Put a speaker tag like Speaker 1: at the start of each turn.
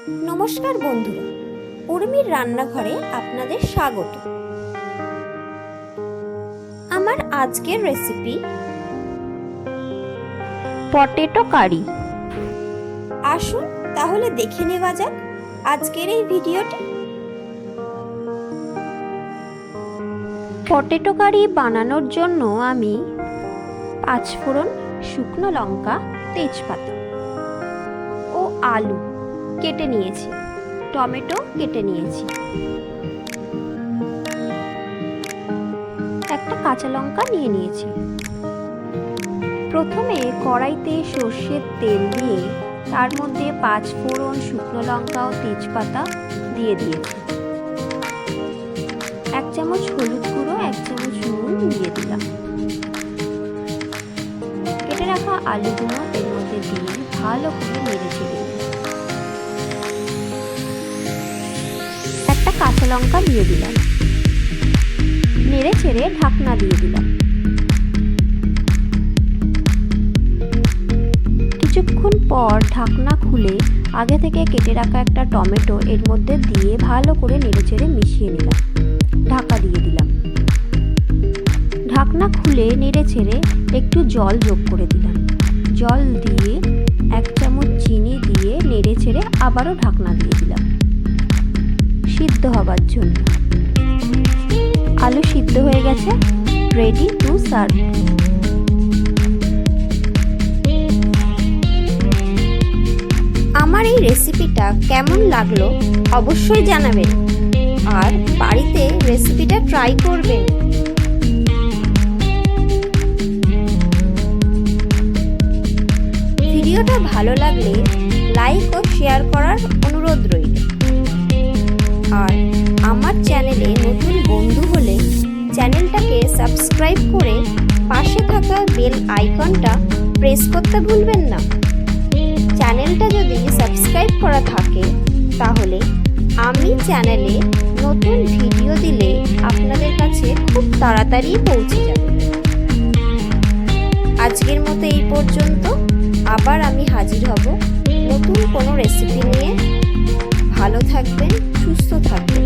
Speaker 1: নমস্কার বন্ধুরা, উর্মির রান্নাঘরে আপনাদের স্বাগত। আমার আজকের রেসিপি পটেটো কারি। আসুন তাহলে দেখে নেওয়া যাক আজকের এই ভিডিওটি। পটেটো কারি বানানোর জন্য আমি 5 ফোড়ন, শুকনো লঙ্কা, তেজপাতা ও আলু কেটে নিয়েছি, টমেটো কেটে নিয়েছি, একটা কাঁচা লঙ্কা নিয়ে নিয়েছি। প্রথমে কড়াইতে সর্ষের তেল দিয়ে তার মধ্যে 5 ফোড়ন, শুকনো লঙ্কা ও তেজপাতা দিয়ে দিয়েছি। 1 চামচ হলুদ গুঁড়ো, 1 চামচ নুন দিয়ে দিলাম। কেটে রাখা আলুগুলো এর মধ্যে দিয়ে ভালো করে নেড়ে চেড়ে একটা কাঁচা লঙ্কা দিয়ে দিলাম। নেড়ে চেড়ে ঢাকনা দিয়ে দিলাম। কিছুক্ষণ পর ঢাকনা খুলে আগে থেকে কেটে রাখা একটা টমেটো এর মধ্যে দিয়ে ভালো করে নেড়ে চেড়ে মিশিয়ে নিলাম। ঢাকা দিয়ে দিলাম। ঢাকনা খুলে নেড়ে ছেড়ে একটু জল যোগ করে দিলাম। জল দিয়ে 1 চামচ চিনি দিয়ে নেড়ে ছেড়ে আবারও ঢাকনা দিয়ে দিলাম সিদ্ধ হবার জন্য। আলু সিদ্ধ হয়ে গেছে, রেডি টু সার্ভ। আমার এই রেসিপিটা কেমন লাগলো অবশ্যই জানাবেন, আর বাড়িতে রেসিপিটা ট্রাই করবেন। ভিডিওটা ভালো লাগলে লাইক ও শেয়ার করার অনুরোধ রইল। আর আমার চ্যানেলে নতুন বন্ধু হলে চ্যানেলটাকে সাবস্ক্রাইব করে পাশে থাকা বেল আইকনটা প্রেস করতে ভুলবেন না। চ্যানেলটা যদি সাবস্ক্রাইব করা থাকে তাহলে আমি চ্যানেলে নতুন ভিডিও দিলে আপনাদের কাছে খুব তাড়াতাড়ি পৌঁছে যাবে। আজকের মতো এই পর্যন্ত। আবার আমি হাজির হব নতুন কোনো রেসিপি নিয়ে। ভালো থাকবেন, সুস্থ থাকবেন।